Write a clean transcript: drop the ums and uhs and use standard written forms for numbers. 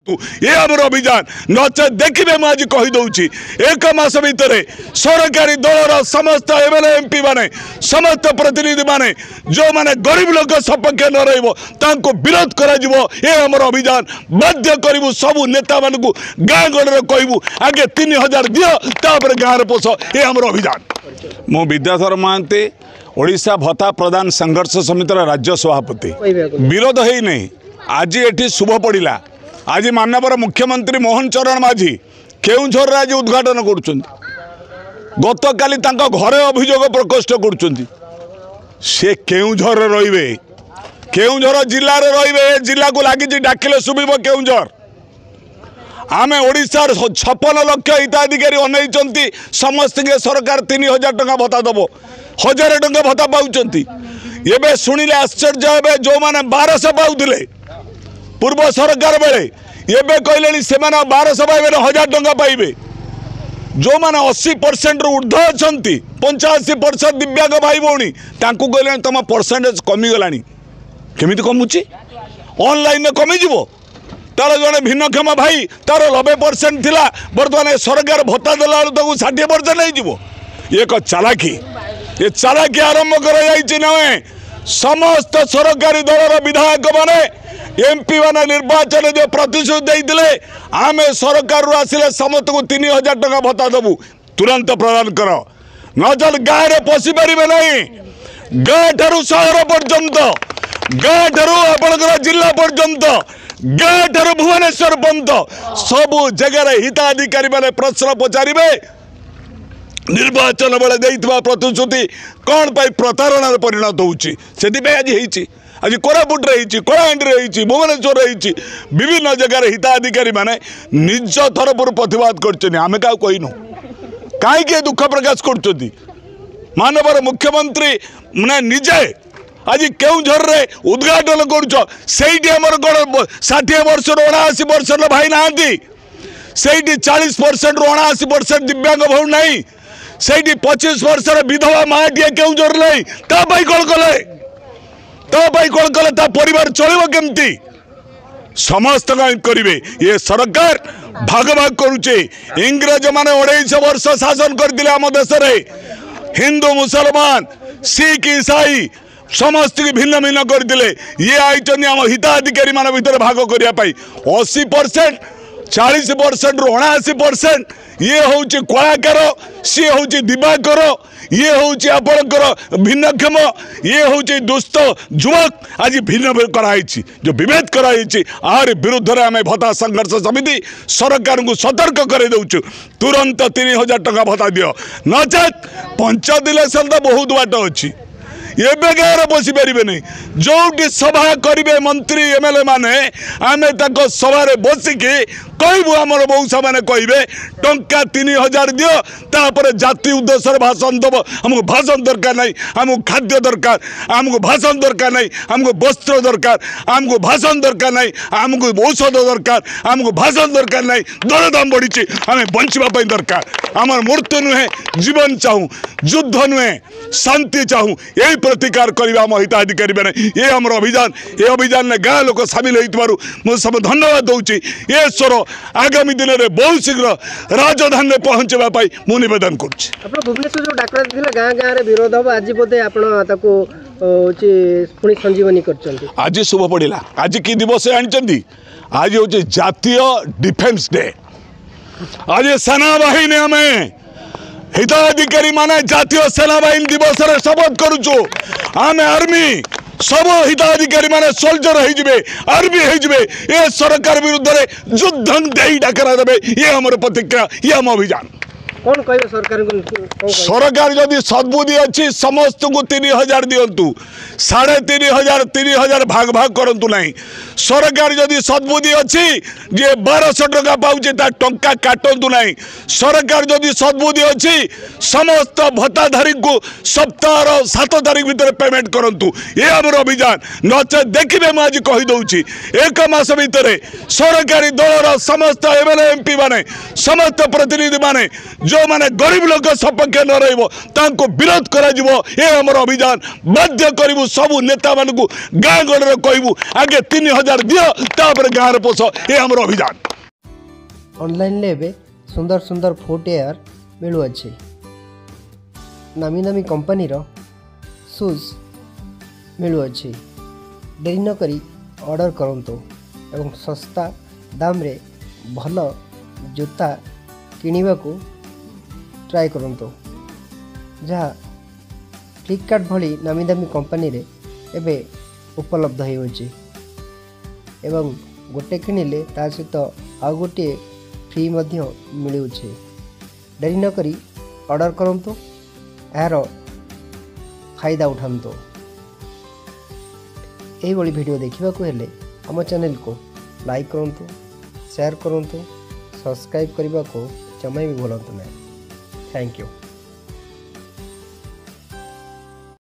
ये आमर अभियान नचे देखिए मुझे आज कहीदे एक मास भितर सरकारी दलर समस्त एमएलए एमपी माने समस्त प्रतिनिधि माने जो माने गरीब लोक सपक्ष न रही विरोध कर अभियान बाध्य करूँ सबू नेता मान गाँ गड़े कहूँ आगे 3000 दियो तापर गाँव पोष ये आमर अभियान। मु विद्याधर महांती ओडिशा भत्ता प्रदान संघर्ष समितिर राज्य सभापति विरोध है नहीं आज ये शुभ पड़ा आज माननीय मुख्यमंत्री मोहन चरण माझी केउझर आज उद्घाटन कर गत काली घरे अभियोग प्रकोष्ठ कर केउझर रे केउझर जिले रे जिला को लगी डाकिले शुभ केउझर आमे ओडिशार 56 लाख हिताधिकारी अनई समस्त के सरकार 3000 टंका भत्ता दब 1000 टंका भत्ता पाँच एवं शुणिले आश्चर्य हे जो मैंने 1200 पाऊले पूर्व सरकार बेले एवं कहले से 1200 पाइबे 1000 टंका पाइबे जो मैंने 80% रु ऊर्ध्व अच्छा 85% दिव्यांग भाई भौणी कहले तुम परसेंटेज कमीगला केमी कमुची ऑनलाइन कमीज तार जड़े भिन्नक्षम भाई तार 90% थिला बर्तमान सरकार भत्ता देला 60% हो एक चालाकी ये चालाकी आरंभ कर समस्त सरकारी दलर विधायक माने एमपी माने निर्वाचन जो प्रतिश्रुति देते आम सरकार आसिले समस्त को 3000 टंका भत्ता देबू तुरंत प्रदान कर नचल गाँव में पशि पारे नहीं गाँ ठारू सहर पर्यंत गाँ ठारू आपणकर जिला पर्यंत गाँ ठारू भुवनेश्वर पर्यंत सबू जगह हिताधिकारी माने प्रश्न पचारे निर्वाचन बेले देइतबा प्रतिश्रुति कौन पाई प्रतारणा परिणत होउची सेति आज कोरापुट कलाहांडी भुवनेश्वर विभिन्न जगह हिताधिकारी माने निज तरफ प्रतिवाद कर आम क्या कहनु कहीं दुख प्रकाश कर मानवर मुख्यमंत्री मैंने निजे आज केउझर रे उद्घाटन कर 60 वर्ष 79 वर्ष भाई ना 40% 79% दिव्यांग भौण नहीं से 25 वर्ष विधवा माटी केउझर नहीं कौन कले परिवार चलो केमती समस्त करेंगे ये सरकार भाग भाग करुचे इंग्रज माने 250 वर्ष शासन करते आम देश हिंदू मुसलमान सिख ईसाई समस्त की भिन्न भिन्न करते ये आई आम हिताधिकारी मान भर भाग करने 80% 40% रु 79% ये हूँ कलाकार सी हूँ दिवाकर ये हूँ आपणकर भिन्नक्षम ये हूँ दुष्ट युवक आज भिन्न कराई जो विभेद कराई आर विरुद्ध में आम भत्ता संघर्ष समिति सरकार को सतर्क कर दौचु तुरंत 3000 टंका भत्ता दियो नचेत पंचायत इलेक्शन तो बहुत बाट अच्छी एवं गाँव बसी पारे नहीं जो सभा करेंगे मंत्री एमएलए माने आमे सभा बसिकी कहूँ आम मौसा मैंने कहे टंका 3000 दियो तापर जाति उद्देश्य भाषण दब आमको भाषण दरकार नहीं आमको खाद्य दरकार आमको भाषण दरकार नहीं आमको वस्त्र दरकार आमको भाषण दरकार नहीं आमको औषध दरकार आमको भाषण दरकार नहीं दरदाम बढ़ी आम बचापी दरकार आम मृत्यु नुहे जीवन चाहूँ युद्ध नुहे शांति चाहूँ यही प्रतिकार करवा आम हिताधिकारी मैंने ये आम अभियान ये अभियान में गाँव लोक सामिल हो सब धन्यवाद दूसरी ये स्वर आगामी दिन में बहुत शीघ्र राजधानी में पहुँचापी मु नवेदन कर डाक्टर गाँ गाँव विरोध हम आज बोधे पुणी संजीवनी कर आज शुभ पड़ा आज कि दिवस आनी आज हूँ जातीय डिफेन्स डे आज सेना बाहिनी आम हिताधिकारी माने जातीय सेना बाहिनी दिवस शपथ करुचु आम आर्मी सब हिताधिकारी माने सोल्जर आर्मी ये सरकार विरुद्ध में युद्ध दे डाकरा देवे ये हमारे प्रतिक्रिया ये आम अभियान कौन कहे सरकार सरकार जदि सद्बुद्धि अच्छी समस्त को 3000 दिंतु 3500 3000 भाग भाग करूँ ना सरकार जदि सद्बुद्धि अच्छी जे 1200 टंका पाँच टंका काटतु ना सरकार जदि सद्बुद्धि अच्छी समस्त भत्ताधारी को सप्ताह 7 तारीख भितर पेमेंट करूँ ये आम अभियान नचे देखिए मुझे आज कहीदे एक मास भितर सरकारी दलर समस्त एमएलए एमपी माने समस्त प्रतिनिधि माने जो माने गरीब लोक सपक्ष न रहिबो तांको विरोध करा जिवो ए हमर अभियान बाध्य करिवु सब नेता मानकु गाँ गड़े कहबू आगे 3000 दियो तापर गाँ रे पोस ए हमर अभियान। ऑनलाइन ले बे सुंदर सुंदर फुटवेयर मिलु अछि नामी नामी कंपनी रो शूज मिलु अछि देरी न करी ऑर्डर करंतु एवं सस्ता दाम रे भल जूता किनिबा को ट्राई करंतु जहाँ फ्लिपकार्ट भली नामी दामी कंपनी रे एबे उपलब्ध होइछि एवं गोटे किनिले ता सहित आउ गोटे फ्री मध्य मिलुछि देरी न करी ऑर्डर करंतु यार फायदा उठांतु। यही भली वीडियो देखा हेले आम चैनल को लाइक करंतु शेयर करंतु सब्सक्राइब करने को जमा भी भूलु ना। Thank you.